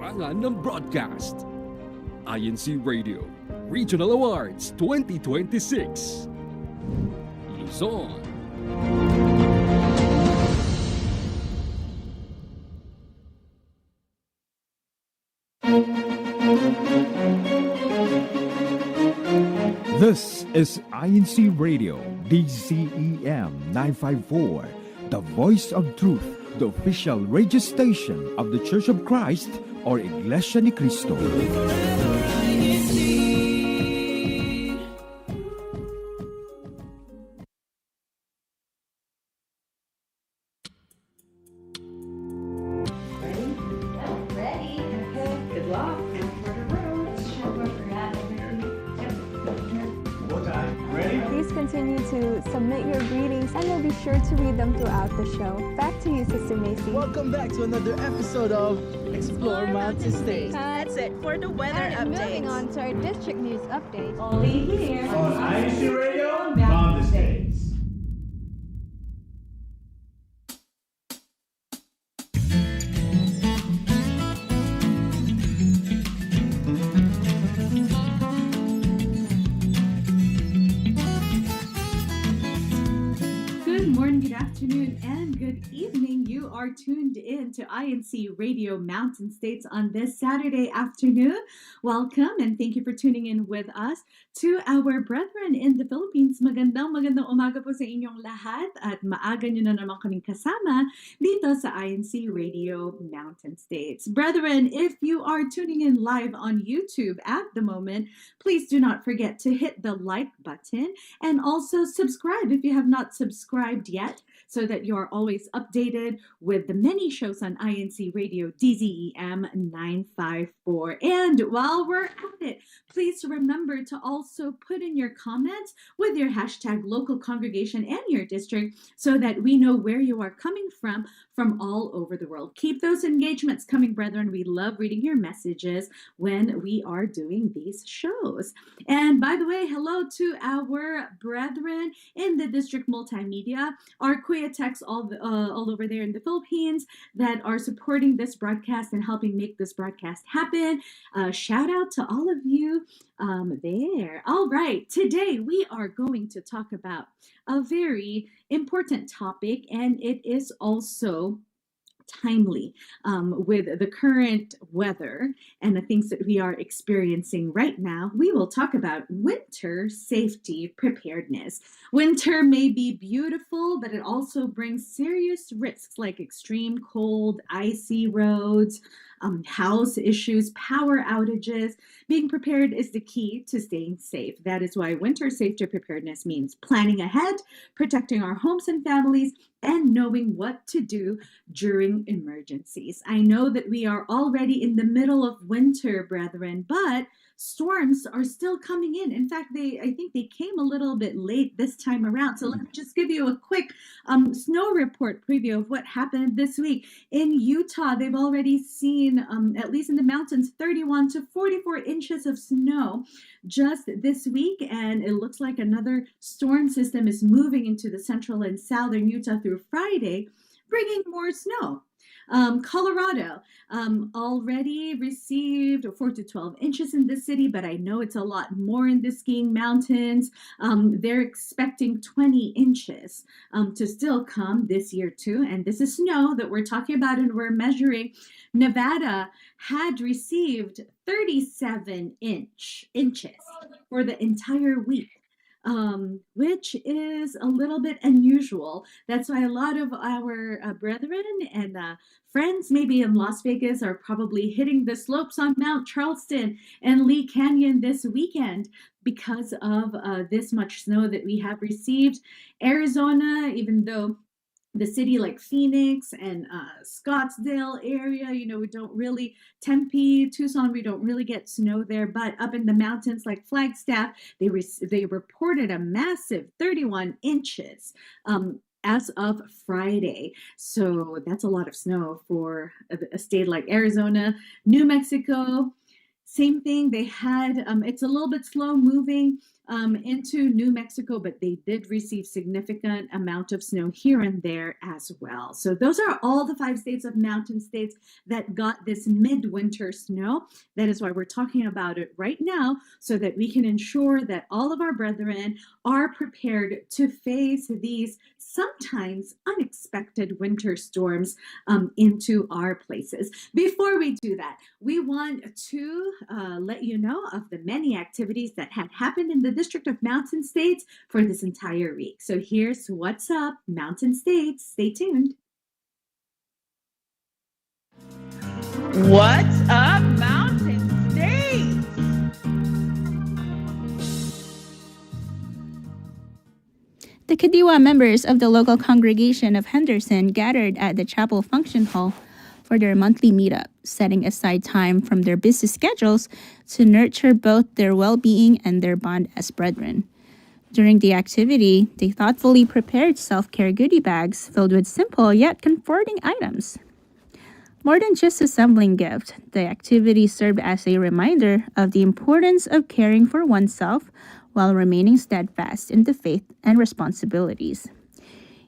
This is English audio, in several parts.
larangan ng broadcast. INCRadio Regional Awards 2026 Luzon. This is INCRadio DZEM 954, the voice of truth, the official radio station of the Church of Christ or Iglesianicristo. To read them throughout the show. Back to you, Sister Macy. Welcome back to another episode of Explore Mountain States. That's it for the weather update. Moving on to our district news update. Only here on INCRadio Mountain States. Are tuned in to INCRadio Mountain States on this Saturday afternoon. Welcome and thank you for tuning in with us. To our brethren in the Philippines, magandang umaga po sa inyong lahat at maaga nyo na naman kaming kasama dito sa INCRadio Mountain States. Brethren, if you are tuning in live on YouTube at the moment, please do not forget to hit the like button and also subscribe if you have not subscribed yet, so that you are always updated with the many shows on INCRadio DZEM 954. And while we're at it, please remember to also put in your comments with your hashtag local congregation and your district so that we know where you are coming from all over the world. Keep those engagements coming, brethren. We love reading your messages when we are doing these shows. And by the way, hello to our brethren in the district multimedia, our Kuya techs all over there in the Philippines that are supporting this broadcast and helping make this broadcast happen. Shout out to all of you there. All right, today we are going to talk about a very important topic, and it is also timely with the current weather and the things that we are experiencing right now. We will talk about winter safety preparedness. Winter may be beautiful, but it also brings serious risks like extreme cold, icy roads, house issues, power outages. Being prepared is the key to staying safe. That is why winter safety preparedness means planning ahead, protecting our homes and families, and knowing what to do during emergencies. I know that we are already in the middle of winter, brethren, but storms are still coming in. In fact, I think they came a little bit late this time around. So let me just give you a quick snow report preview of what happened this week. In Utah, they've already seen, at least in the mountains, 31 to 44 inches of snow just this week. And it looks like another storm system is moving into the central and southern Utah through Friday, bringing more snow. Colorado already received 4 to 12 inches in the city, but I know it's a lot more in the skiing mountains. They're expecting 20 inches to still come this year too. And this is snow that we're talking about and we're measuring. Nevada had received 37 inches for the entire week. Which is a little bit unusual. That's why a lot of our brethren and friends maybe in Las Vegas are probably hitting the slopes on Mount Charleston and Lee Canyon this weekend because of this much snow that we have received. Arizona, even though the city like Phoenix and Scottsdale area, we don't really, Tempe, Tucson, we don't really get snow there, but up in the mountains like Flagstaff, they reported a massive 31 inches as of Friday. So that's a lot of snow for a state like Arizona. New Mexico, same thing. They had, it's a little bit slow moving. into New Mexico, but they did receive significant amount of snow here and there as well. So those are all the 5 states of mountain states that got this midwinter snow. That is why we're talking about it right now, so that we can ensure that all of our brethren are prepared to face these sometimes unexpected winter storms into our places. Before we do that, we want to let you know of the many activities that had happened in the District of Mountain States for this entire week. So here's what's up, Mountain States. Stay tuned. What's up, Mountain States? The Kadiwa members of the local congregation of Henderson gathered at the chapel function hall for their monthly meetup, setting aside time from their busy schedules to nurture both their well-being and their bond as brethren. During the activity, they thoughtfully prepared self-care goodie bags filled with simple yet comforting items. More than just assembling gifts, the activity served as a reminder of the importance of caring for oneself while remaining steadfast in the faith and responsibilities.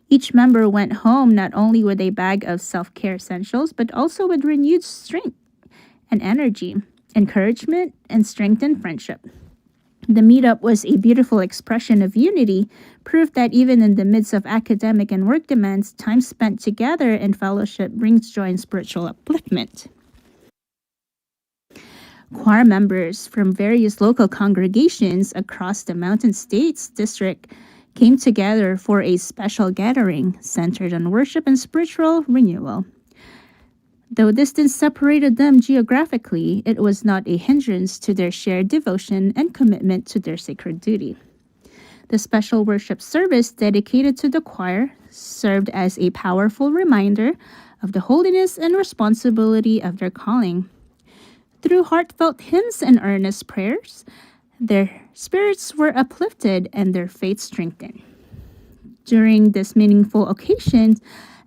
Each member went home not only with a bag of self-care essentials, but also with renewed strength and energy, encouragement, and strengthened friendship. The meetup was a beautiful expression of unity, proof that even in the midst of academic and work demands, time spent together in fellowship brings joy and spiritual upliftment. Choir members from various local congregations across the Mountain States District came together for a special gathering centered on worship and spiritual renewal. Though distance separated them geographically, it was not a hindrance to their shared devotion and commitment to their sacred duty. The special worship service dedicated to the choir served as a powerful reminder of the holiness and responsibility of their calling. Through heartfelt hymns and earnest prayers, their spirits were uplifted and their faith strengthened. During this meaningful occasion,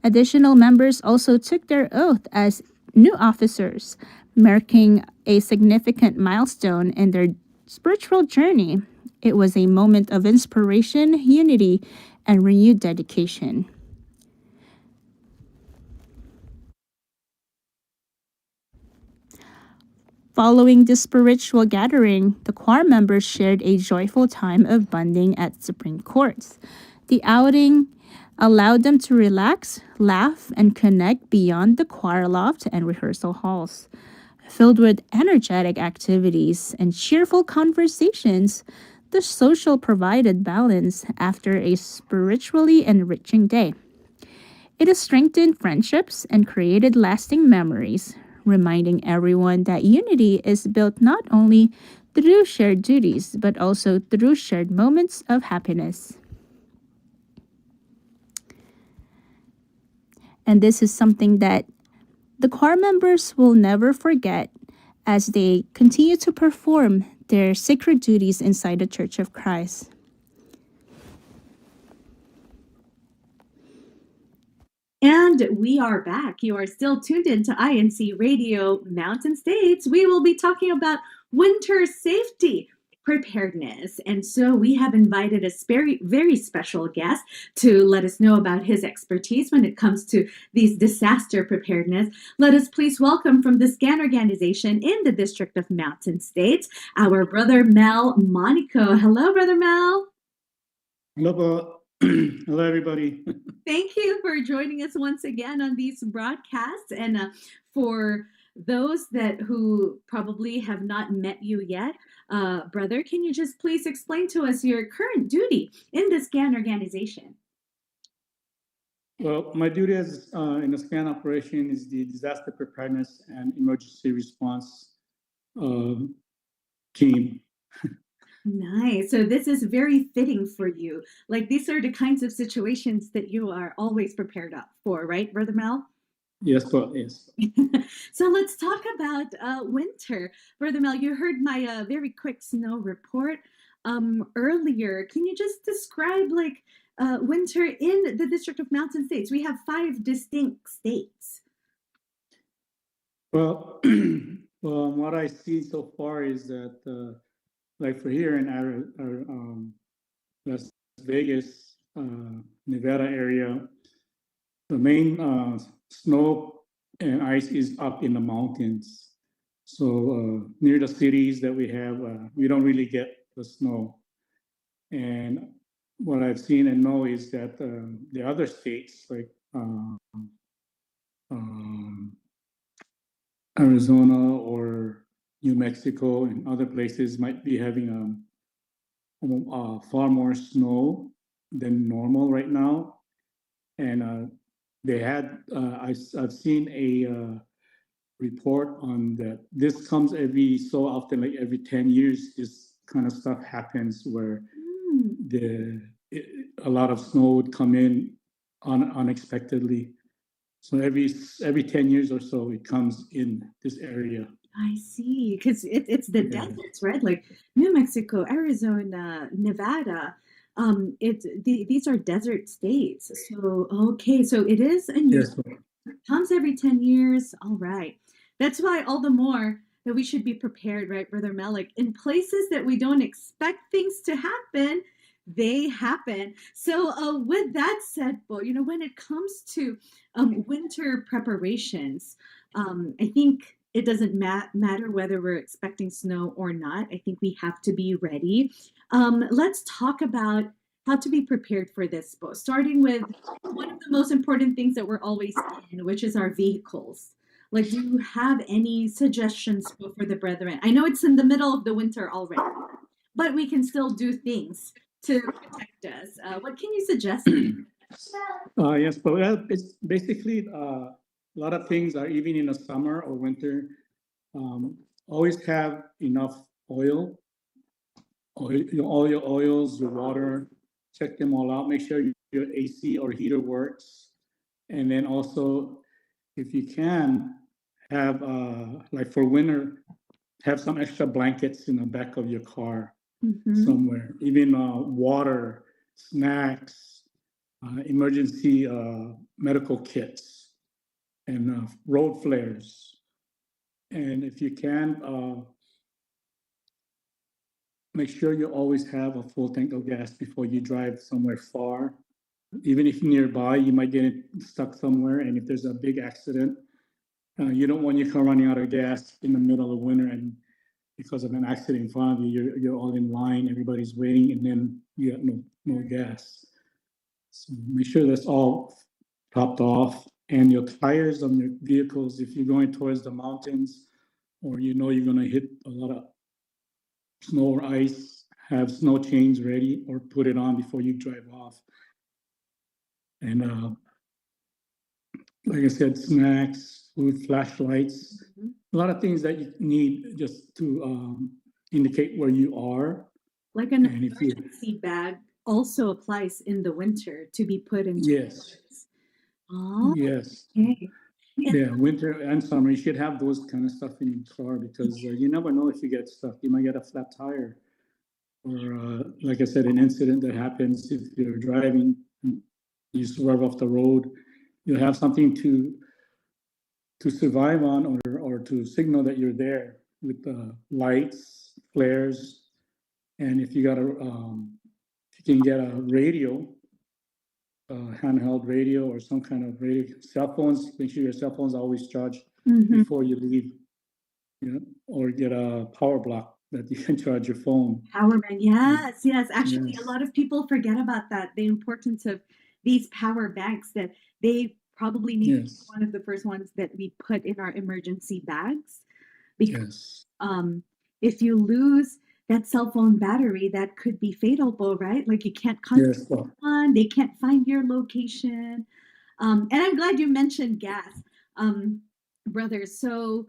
additional members also took their oath as new officers, marking a significant milestone in their spiritual journey. It was a moment of inspiration, unity, and renewed dedication. Following this spiritual gathering, the choir members shared a joyful time of bonding at Supreme Courts. The outing allowed them to relax, laugh, and connect beyond the choir loft and rehearsal halls. Filled with energetic activities and cheerful conversations, the social provided balance after a spiritually enriching day. It has strengthened friendships and created lasting memories, reminding everyone that unity is built not only through shared duties, but also through shared moments of happiness. And this is something that the choir members will never forget as they continue to perform their sacred duties inside the Church of Christ. And we are back. You are still tuned in to INC Radio Mountain States. We will be talking about winter safety preparedness. And so we have invited a very, very special guest to let us know about his expertise when it comes to these disaster preparedness. Let us please welcome from the SCAN organization in the District of Mountain States, our brother Mel Monaco. Hello, brother Mel. Hello, hello, everybody. Thank you for joining us once again on these broadcasts. And for those who probably have not met you yet, brother, can you just please explain to us your current duty in the SCAN organization? Well, my duty as in the SCAN operation is the disaster preparedness and emergency response team. Nice. So this is very fitting for you. Like, these are the kinds of situations that you are always prepared up for, right, brother Mel? Yes, well, yes. So let's talk about winter. Brother Mel, you heard my very quick snow report earlier. Can you just describe winter in the District of Mountain States? We have 5 distinct states. Well, what I see so far is that like for here in Las Vegas, Nevada area, the main snow and ice is up in the mountains. So near the cities that we have, we don't really get the snow. And what I've seen and know is that the other states like Arizona or New Mexico and other places might be having far more snow than normal right now. And they had, I've seen a report on that. This comes every so often, like every 10 years, this kind of stuff happens where a lot of snow would come in unexpectedly. So every 10 years or so, it comes in this area. I see, because it's the deserts, right? Like New Mexico, Arizona, Nevada. These are desert states. So okay, so it is unusual. Yes. Comes every 10 years. All right. That's why all the more that we should be prepared, right, Brother Malik? In places that we don't expect things to happen, they happen. So with that said, Bo, when it comes to winter preparations, I think it doesn't matter whether we're expecting snow or not. I think we have to be ready. Let's talk about how to be prepared for this, Bo, starting with one of the most important things that we're always in, which is our vehicles. Like, do you have any suggestions for the brethren? I know it's in the middle of the winter already, but we can still do things to protect us. What can you suggest? Yes, but it's basically a lot of things are even in the summer or winter. Always have enough oil, all your oils, your water. Check them all out. Make sure your AC or heater works, and then also, if you can, have like for winter, have some extra blankets in the back of your car somewhere. Even water, snacks, emergency medical kits, and road flares. And if you can, make sure you always have a full tank of gas before you drive somewhere far. Even if nearby, you might get stuck somewhere. And if there's a big accident, you don't want your car running out of gas in the middle of winter, and because of an accident in front of you, you're all in line, everybody's waiting, and then you have no gas. So make sure that's all topped off. And your tires on your vehicles, if you're going towards the mountains, or you're going to hit a lot of snow or ice, have snow chains ready or put it on before you drive off. And like I said, snacks, food, flashlights, a lot of things that you need just to indicate where you are. Like an emergency bag also applies in the winter to be put in. Yes. Oh, yes. Okay. Yeah, winter and summer, you should have those kind of stuff in your car because you never know if you get stuck. You might get a flat tire, or like I said, an incident that happens if you're driving, you swerve off the road. You have something to survive on, or to signal that you're there with lights, flares, and if you got if you can get a radio. Handheld radio or some kind of radio. Cell phones, make sure your cell phones are always charged before you leave, or get a power block that you can charge your phone. Power bank, yes. Actually, a lot of people forget about that, the importance of these power banks, that they probably need to be one of the first ones that we put in our emergency bags. Because if you lose that cell phone battery, that could be fatal, right? Like you can't contact anyone, they can't find your location. And I'm glad you mentioned gas, brother. So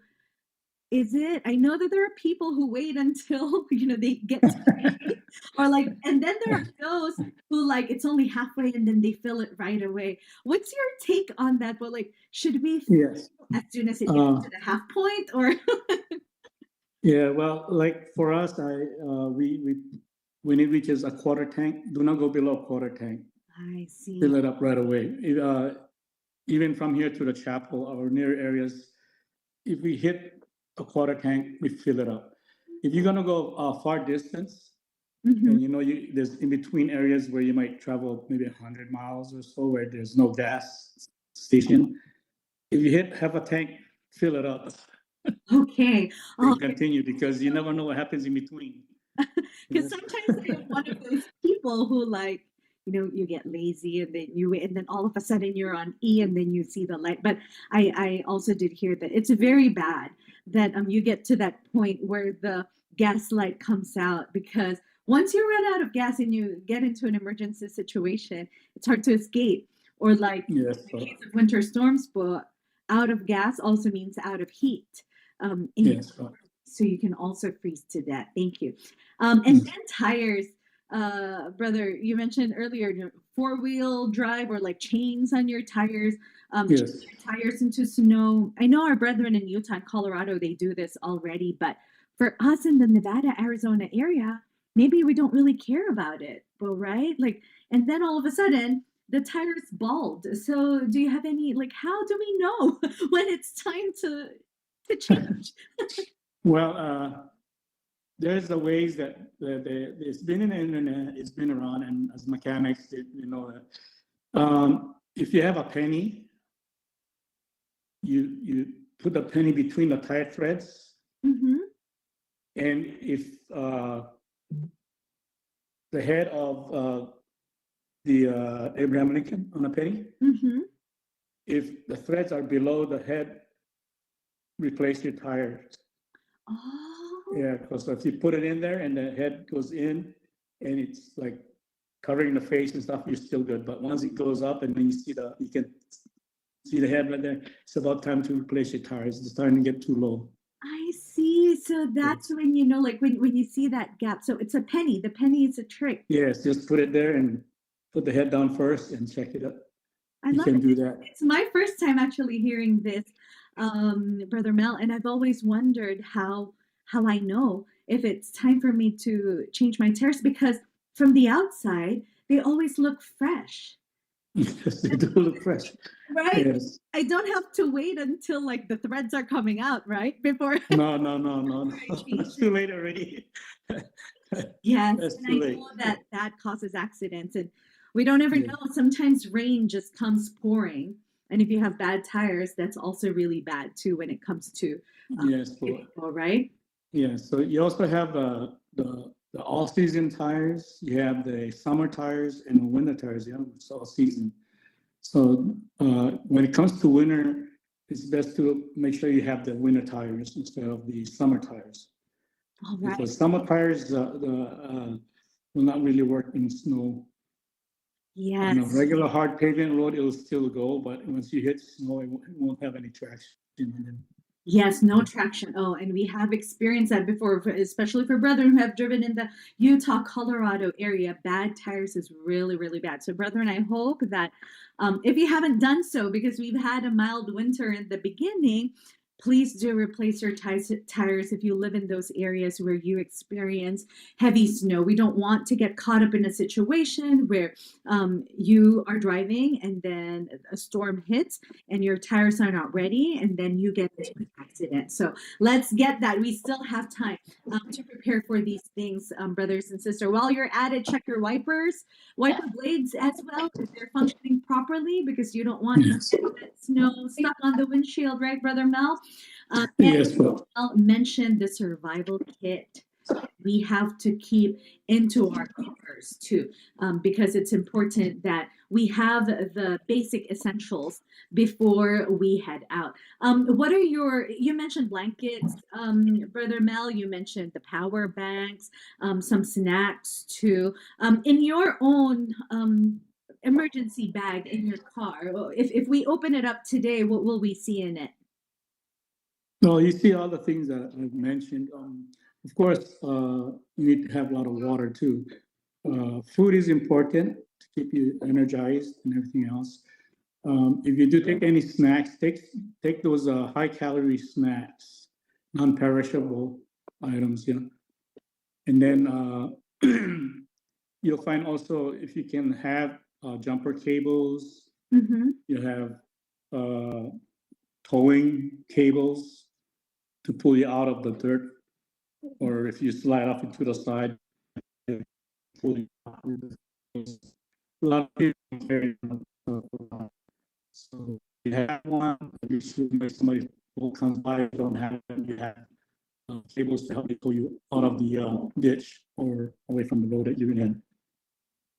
I know that there are people who wait until, they get to me, or like, and then there are those who like, it's only halfway and then they fill it right away. What's your take on that? But like, should we fill as soon as it gets to the half point, or? Yeah, well, like for us, when it reaches a quarter tank, do not go below a quarter tank. I see. Fill it up right away. Even from here to the chapel or near areas, if we hit a quarter tank, we fill it up. if you're gonna go a far distance, Mhm. and there's in between areas where you might travel maybe 100 miles or so where there's no gas station. If you have a tank, fill it up Okay. and continue, because you never know what happens in between. Because sometimes I'm one of those people who, like, you get lazy and then all of a sudden you're on E and then you see the light. But I also did hear that it's very bad that you get to that point where the gas light comes out, because once you run out of gas and you get into an emergency situation, it's hard to escape. Or like Yes. in the case of winter storms, but out of gas also means out of heat. Yes. So you can also freeze to death. Thank you. And then tires, brother, you mentioned earlier, four-wheel drive or like chains on your tires, Yes. chain your tires into snow. I know our brethren in Utah and Colorado, they do this already, but for us in the Nevada, Arizona area, maybe we don't really care about it, but right? Like, and then all of a sudden, the tires bald. So do you have any, like, how do we know when it's time to change? Well, there's the ways that it's been in the internet, it's been around, and as mechanics, you know that. If you have a penny, you put the penny between the tire threads, Mm-hmm. and if the head of the Abraham Lincoln on a penny, Mm-hmm. if the threads are below the head, replace your tires. Oh. Yeah, because if you put it in there and the head goes in and it's like covering the face and stuff, you're still good. But once it goes up and then you can see the head right there, it's about time to replace your tires. It's starting to get too low. I see. So that's when like when you see that gap. So it's a penny. The penny is a trick. Yes, just put it there and put the head down first and check it up. I You love can it. do that. It's my first time actually hearing this, Brother Mel, and I've always wondered how I know if it's time for me to change my tires, because from the outside they always look fresh. Yes, they do look fresh. Right? Yes. I don't have to wait until like the threads are coming out, right? Before. No. It's too late already. Yes, That's and too I late. know that causes accidents, and we don't ever Yeah. know. Sometimes rain just comes pouring, and if you have bad tires, that's also really bad too when it comes to Yes. people, right? Yeah. So you also have the all-season tires. You have the summer tires and the winter tires. Yeah, it's all season. So when it comes to winter, it's best to make sure you have the winter tires instead of the summer tires. All right. Because summer tires will not really work in snow. Yes. Regular hard pavement road, it'll still go, but once you hit snow, it won't have any traction in it. Yes, no traction. Oh, and we have experienced that before, especially for brethren who have driven in the Utah, Colorado area. Bad tires is really, really bad. So, brethren, I hope that if you haven't done so, because we've had a mild winter in the beginning, please do replace your tires if you live in those areas where you experience heavy snow. We don't want to get caught up in a situation where you are driving and then a storm hits and your tires are not ready and then you get into an accident. So let's get that. We still have time to prepare for these things, brothers and sisters. While you're at it, check your wiper blades as well, if they're functioning properly, because you don't want snow stuck on the windshield, right, Brother Mel? Yes, Mel mentioned the survival kit. We have to keep into our cars too, because it's important that we have the basic essentials before we head out. What are you mentioned blankets, Brother Mel, you mentioned the power banks, some snacks too. In your own emergency bag in your car, if we open it up today, what will we see in it? No, you see all the things that I've mentioned. Of course, you need to have a lot of water too. Food is important to keep you energized and everything else. If you do take any snacks, take those high-calorie snacks, non-perishable items, And then you'll find also, if you can have jumper cables, you have towing cables to pull you out of the dirt or if you slide off into the side, pull you out. A lot of people carry them. So you have one, you assume if somebody comes by, you don't have them, you have cables to help you pull you out of the ditch or away from the road that you're in.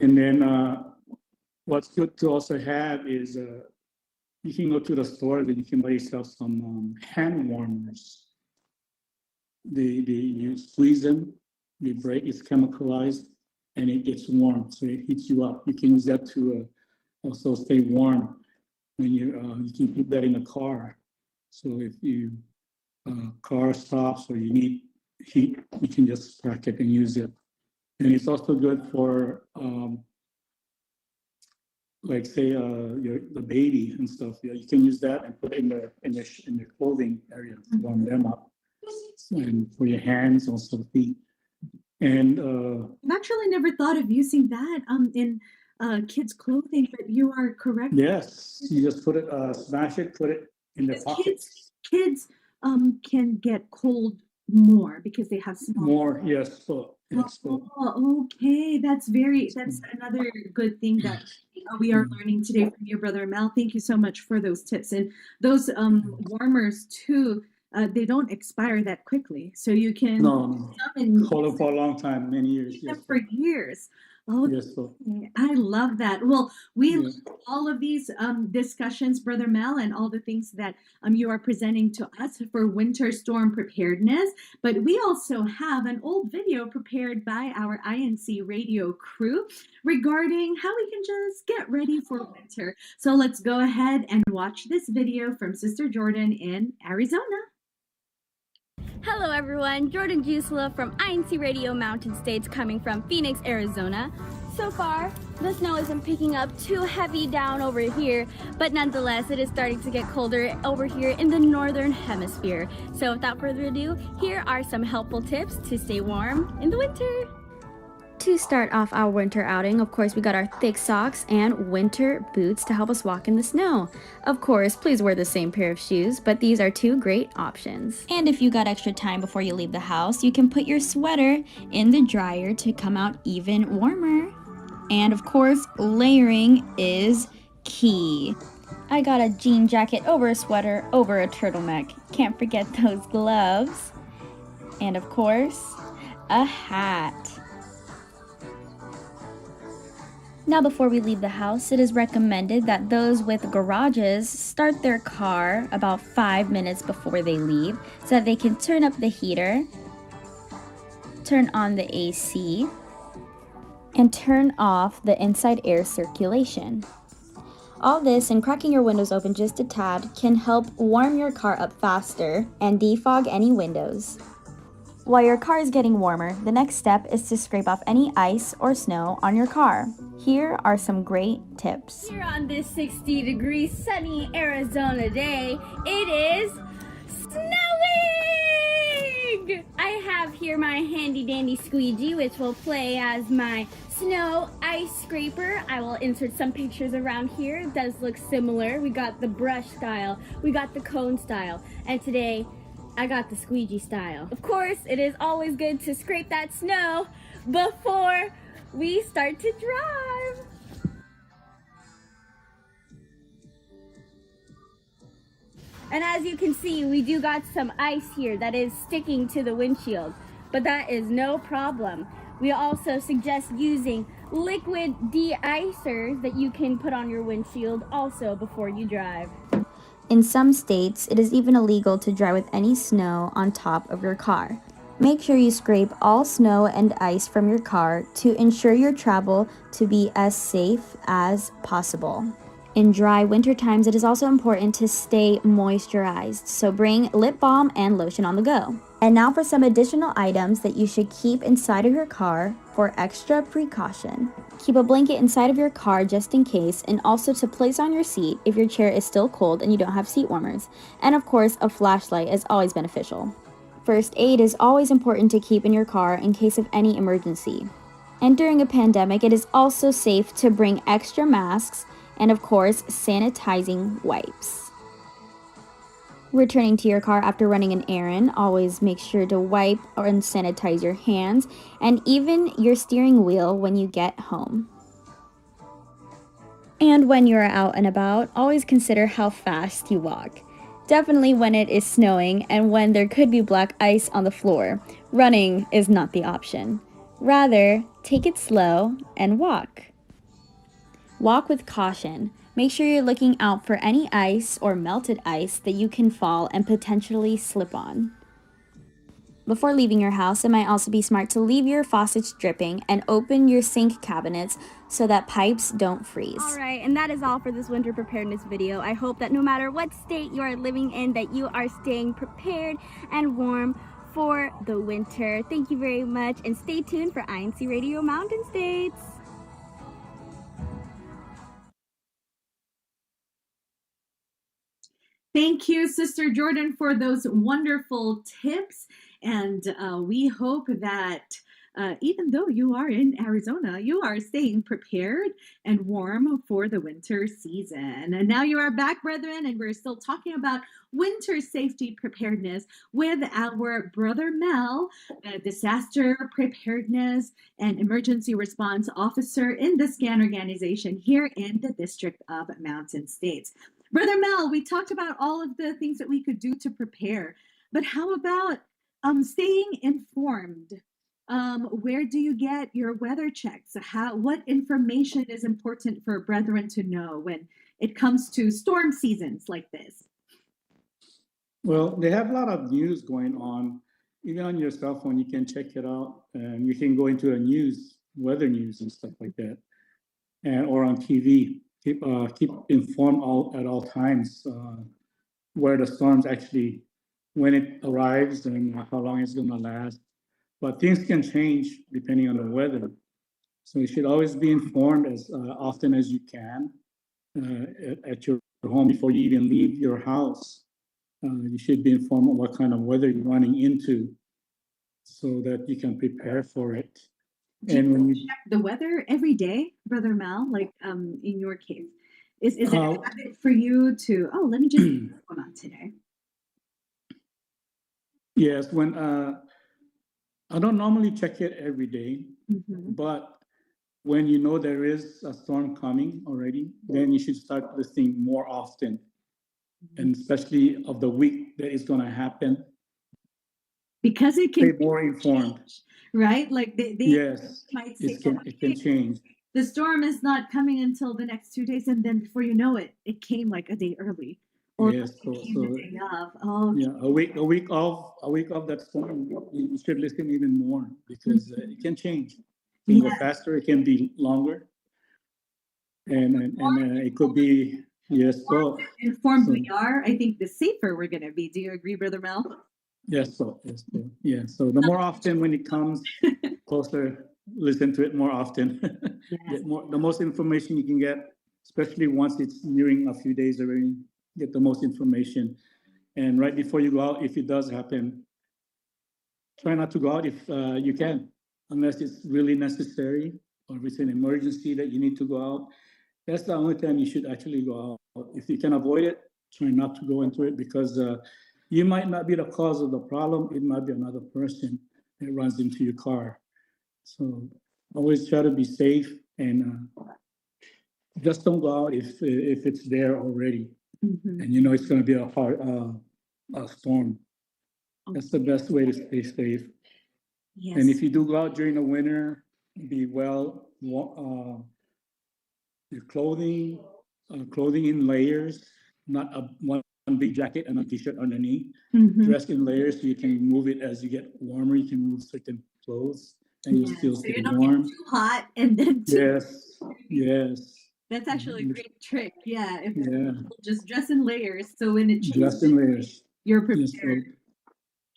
And then what's good to also have is you can go to the store and you can buy yourself some hand warmers. You squeeze them, they break, it's chemicalized, and it gets warm, so it heats you up. You can use that to also stay warm when you can put that in the car. So if you car stops or you need heat, you can just crack it and use it. And it's also good for like say the baby and stuff. Yeah, you can use that and put it in the clothing area to warm them up, and for your hands, also feet. And I've actually never thought of using that in kids' clothing, but you are correct. Yes, you just put it, smash it, put it in their pockets. Kids can get cold more because they have small. More, yes. Oh, okay, that's another good thing that we are learning today from your brother Mel. Thank you so much for those tips. And those warmers too, they don't expire that quickly, so you can hold them for a long time, many years. Yes. For years. Oh, yes, I love that. Well, we love all of these discussions, Brother Mel, and all the things that you are presenting to us for winter storm preparedness. But we also have an old video prepared by our INC radio crew regarding how we can just get ready for winter. So let's go ahead and watch this video from Sister Jordan in Arizona. Hello everyone, Jordan Jusela from INCRadio Mountain States coming from Phoenix, Arizona. So far, the snow isn't picking up too heavy down over here, but nonetheless, it is starting to get colder over here in the northern hemisphere. So without further ado, here are some helpful tips to stay warm in the winter. To start off our winter outing, of course, we got our thick socks and winter boots to help us walk in the snow. Of course, please wear the same pair of shoes, but these are two great options. And if you got extra time before you leave the house, you can put your sweater in the dryer to come out even warmer. And of course, layering is key. I got a jean jacket over a sweater over a turtleneck. Can't forget those gloves. And of course, a hat. Now before we leave the house, it is recommended that those with garages start their car about 5 minutes before they leave so that they can turn up the heater, turn on the AC, and turn off the inside air circulation. All this and cracking your windows open just a tad can help warm your car up faster and defog any windows. While your car is getting warmer, the next step is to scrape off any ice or snow on your car. Here are some great tips. Here on this 60-degree sunny Arizona day, it is snowing! I have here my handy dandy squeegee, which will play as my snow ice scraper. I will insert some pictures around here. It does look similar. We got the brush style, we got the cone style, and today I got the squeegee style. Of course, it is always good to scrape that snow before we start to drive. And as you can see, we do got some ice here that is sticking to the windshield, but that is no problem. We also suggest using liquid de-icers that you can put on your windshield also before you drive. In some states, it is even illegal to drive with any snow on top of your car. Make sure you scrape all snow and ice from your car to ensure your travel to be as safe as possible. In dry winter times, it is also important to stay moisturized, so bring lip balm and lotion on the go. And now for some additional items that you should keep inside of your car for extra precaution. Keep a blanket inside of your car just in case, and also to place on your seat if your chair is still cold and you don't have seat warmers. And of course, a flashlight is always beneficial. First aid is always important to keep in your car in case of any emergency. And during a pandemic, it is also safe to bring extra masks and of course, sanitizing wipes. Returning to your car after running an errand, always make sure to wipe and sanitize your hands and even your steering wheel when you get home. And when you are out and about, always consider how fast you walk. Definitely when it is snowing and when there could be black ice on the floor, running is not the option. Rather, take it slow and walk. Walk with caution. Make sure you're looking out for any ice or melted ice that you can fall and potentially slip on. Before leaving your house, it might also be smart to leave your faucets dripping and open your sink cabinets so that pipes don't freeze. Alright, and that is all for this winter preparedness video. I hope that no matter what state you are living in, that you are staying prepared and warm for the winter. Thank you very much, and stay tuned for INC Radio Mountain States. Thank you, Sister Jordan, for those wonderful tips. And we hope that even though you are in Arizona, you are staying prepared and warm for the winter season. And now you are back, brethren, and we're still talking about winter safety preparedness with our brother Mel, disaster preparedness and emergency response officer in the SCAN organization here in the District of Mountain States. Brother Mel, we talked about all of the things that we could do to prepare, but how about staying informed? Where do you get your weather checks? What information is important for brethren to know when it comes to storm seasons like this? Well, they have a lot of news going on. Even on your cell phone, you can check it out, and you can go into the news, weather news and stuff like that, or on TV. Keep informed at all times where the storms actually, when it arrives and how long it's going to last. But things can change depending on the weather. So you should always be informed as often as you can at your home before you even leave your house. You should be informed of what kind of weather you're running into so that you can prepare for it. And when you check the weather every day, Brother Mel, like in your case, is it a habit for you to, let me just see what's going on today? Yes, when I don't normally check it every day, but when you know there is a storm coming already, then you should start listening more often, and especially of the week that is going to happen. Because it can be more informed. Change, right? Like they yes, might say, it can change. The storm is not coming until the next 2 days, and then before you know it, it came like a day early. Or yes, the day of. Oh, yeah, a week of that storm, you should listen even more because it can change. It can go faster. It can be longer, and it could be Informed we are, I think the safer we're going to be. Do you agree, Brother Mel? Yes, so So the more often when it comes closer, listen to it more often. Get the most information you can get, especially once it's nearing a few days already. Get the most information, and right before you go out, if it does happen, try not to go out if you can, unless it's really necessary or if it's an emergency that you need to go out. That's the only time you should actually go out. If you can avoid it, try not to go into it because you might not be the cause of the problem. It might be another person that runs into your car. So always try to be safe and just don't go out if it's there already. And you know it's going to be a storm. That's the best way to stay safe. Yes. And if you do go out during the winter, be well. Your clothing in layers, not one big jacket and a t-shirt underneath. Dress in layers so you can move it as you get warmer. You can move certain clothes and you still stay warm. Too hot and then yes. That's actually a great trick. Yeah. Just dress in layers so when it changes, dress in layers. You're prepared.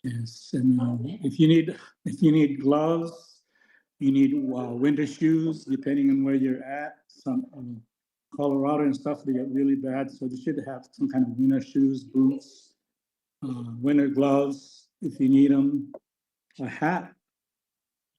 Yes, and if you need gloves, you need winter shoes. Depending on where you're at, some Colorado and stuff, they get really bad. So you should have some kind of winter shoes, boots, winter gloves if you need them, a hat,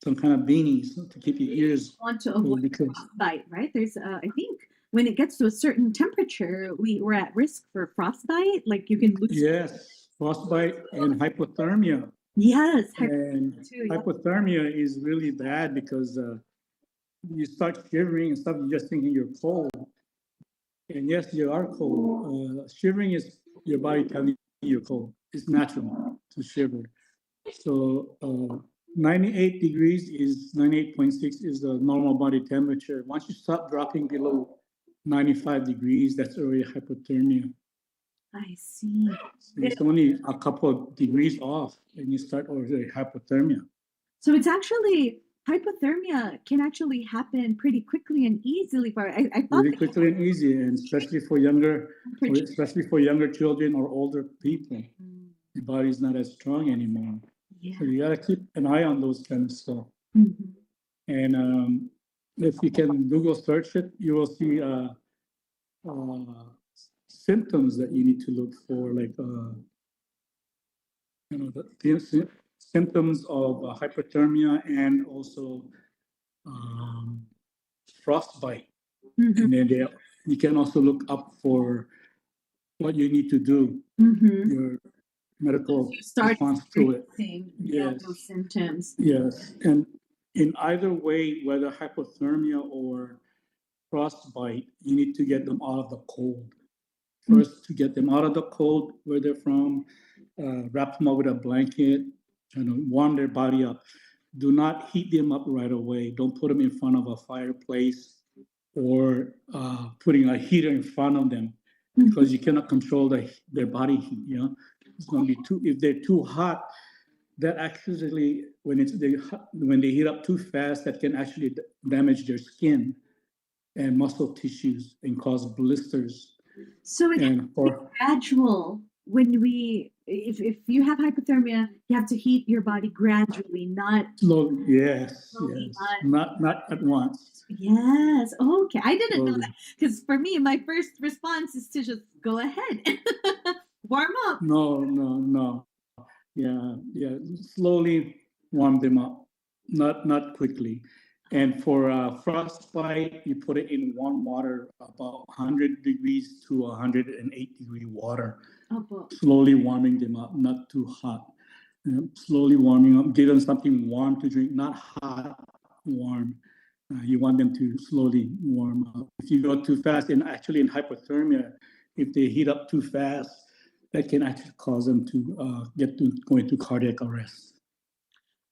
some kind of beanies to keep your ears. Want to avoid frostbite, right? There's, I think, when it gets to a certain temperature, we're at risk for frostbite. Like you can lose. Yes, frostbite and hypothermia. Yes, And too, yeah. hypothermia is really bad because you start shivering and stuff. You're just thinking you're cold. And yes, you are cold. Shivering is your body telling you you're cold. It's natural to shiver. So 98 degrees is 98.6 is the normal body temperature. Once you start dropping below 95 degrees, that's already hypothermia. I see. So it's only a couple of degrees off and you start already hypothermia. So it's actually, hypothermia can actually happen pretty quickly and easily. I thought really quickly and easy, and especially for younger children or older people. The body's not as strong anymore. Yeah. So you gotta keep an eye on those kind of stuff. Mm-hmm. And if you can Google search it, you will see symptoms that you need to look for, like the symptoms of hypothermia and also frostbite. Mm-hmm. And then you can also look up for what you need to do, your medical response to it. Yes. Those symptoms. Yes, and in either way, whether hypothermia or frostbite, you need to get them out of the cold. First, to get them out of the cold, where they're from, wrap them up with a blanket, warm their body up. Do not heat them up right away. Don't put them in front of a fireplace or putting a heater in front of them, because you cannot control their body heat. It's going to be if they're too hot, that actually, when they heat up too fast, that can actually damage their skin and muscle tissues and cause blisters. So it's gradual. If you have hypothermia, you have to heat your body gradually, not slowly. Yes, not at once. Yes. Okay, I didn't know that, because for me, my first response is to just go ahead, warm up. No. Yeah. Slowly warm them up, not quickly. And for frostbite, you put it in warm water, about 100 degrees to 108 degree water. Slowly warming them up, not too hot. Slowly warming up, give them something warm to drink, not hot, warm. You want them to slowly warm up. If you go too fast, and actually in hypothermia, if they heat up too fast, that can actually cause them to go into cardiac arrest.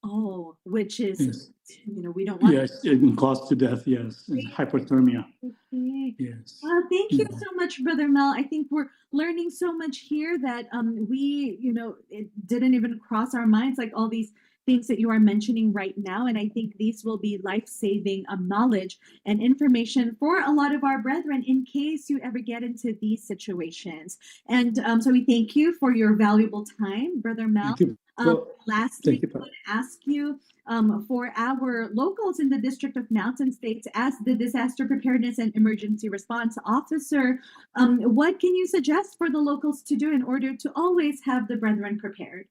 Oh, which is, we don't want. Yes, it can cause to death. Yes, hypothermia. Okay. Yes. Well, thank you so much, Brother Mel. I think we're learning so much here that it didn't even cross our minds, like all these things that you are mentioning right now. And I think these will be life-saving knowledge and information for a lot of our brethren in case you ever get into these situations. And so we thank you for your valuable time, Brother Mel. Lastly, I want to ask you for our locals in the District of Mountain States, as the Disaster Preparedness and Emergency Response Officer, what can you suggest for the locals to do in order to always have the brethren prepared?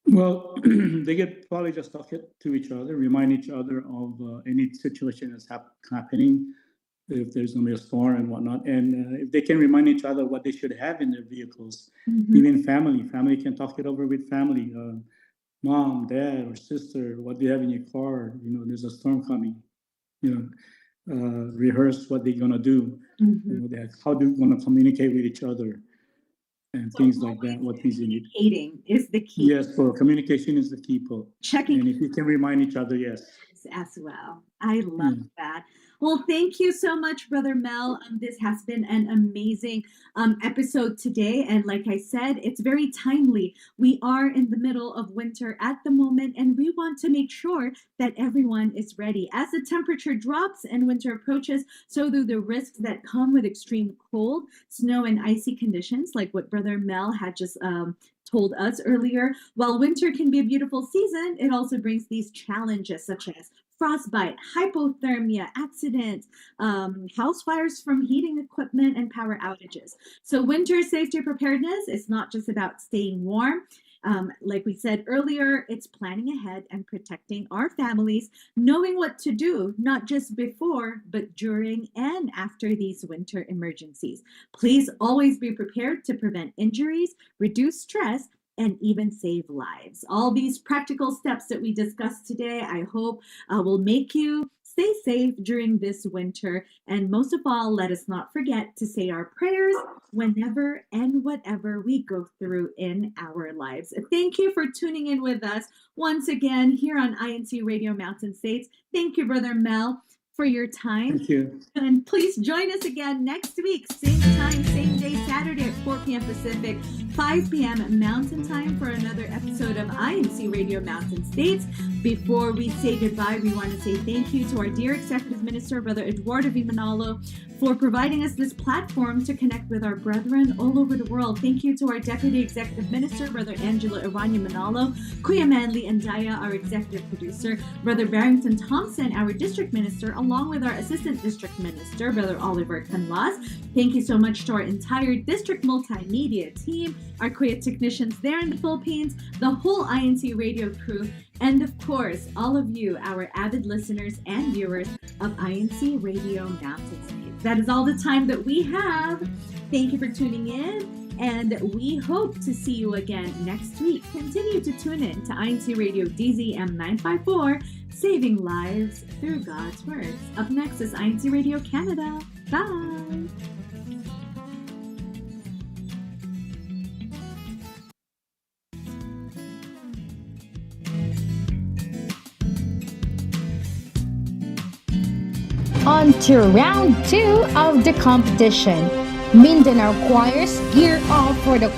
Well, they could probably just talk to each other, remind each other of any situation that's happening, if there's going to be a storm and whatnot. And if they can remind each other what they should have in their vehicles, even family can talk it over with family. Mom, dad, or sister, what do you have in your car? There's a storm coming. Rehearse what they're going to do. How they're going to communicate with each other. And things like that. What things you need. Communicating is the key. Yes, for communication is the key. Checking. And if you can remind each other, yes. As well. I love that. Well, thank you so much, Brother Mel. This has been an amazing episode today. And like I said, it's very timely. We are in the middle of winter at the moment, and we want to make sure that everyone is ready. As the temperature drops and winter approaches, so do the risks that come with extreme cold, snow, and icy conditions, like what Brother Mel had just told us earlier. While winter can be a beautiful season, it also brings these challenges such as frostbite, hypothermia, accidents, house fires from heating equipment, and power outages. So winter safety preparedness is not just about staying warm. Like we said earlier, it's planning ahead and protecting our families, knowing what to do, not just before, but during and after these winter emergencies. Please always be prepared to prevent injuries, reduce stress, and even save lives. All these practical steps that we discussed today, I hope will make you stay safe during this winter. And most of all, let us not forget to say our prayers whenever and whatever we go through in our lives. Thank you for tuning in with us once again here on INC Radio Mountain States. Thank you, Brother Mel, for your time. Thank you. And please join us again next week, same time, same day, Saturday at 4 p.m. Pacific, 5 p.m. Mountain Time for another episode of INC Radio Mountain States. Before we say goodbye, we want to say thank you to our dear Executive Minister, Brother Eduardo V. Manalo, for providing us this platform to connect with our brethren all over the world. Thank you to our Deputy Executive Minister, Brother Angelo Iranio Manalo, Kuya Manly Andaya, our Executive Producer, Brother Barrington Thompson, our District Minister, along with our Assistant District Minister, Brother Oliver Canlas. Thank you so much to our entire District Multimedia team, our Kuya technicians there in the Philippines, the whole INC Radio crew, and of course, all of you, our avid listeners and viewers of INC Radio Mountain States. That is all the time that we have. Thank you for tuning in, and we hope to see you again next week. Continue to tune in to INC Radio DZM 954, saving lives through God's words. Up next is INC Radio Canada. Bye! On to round 2 of the competition. Mindanao choirs gear off for the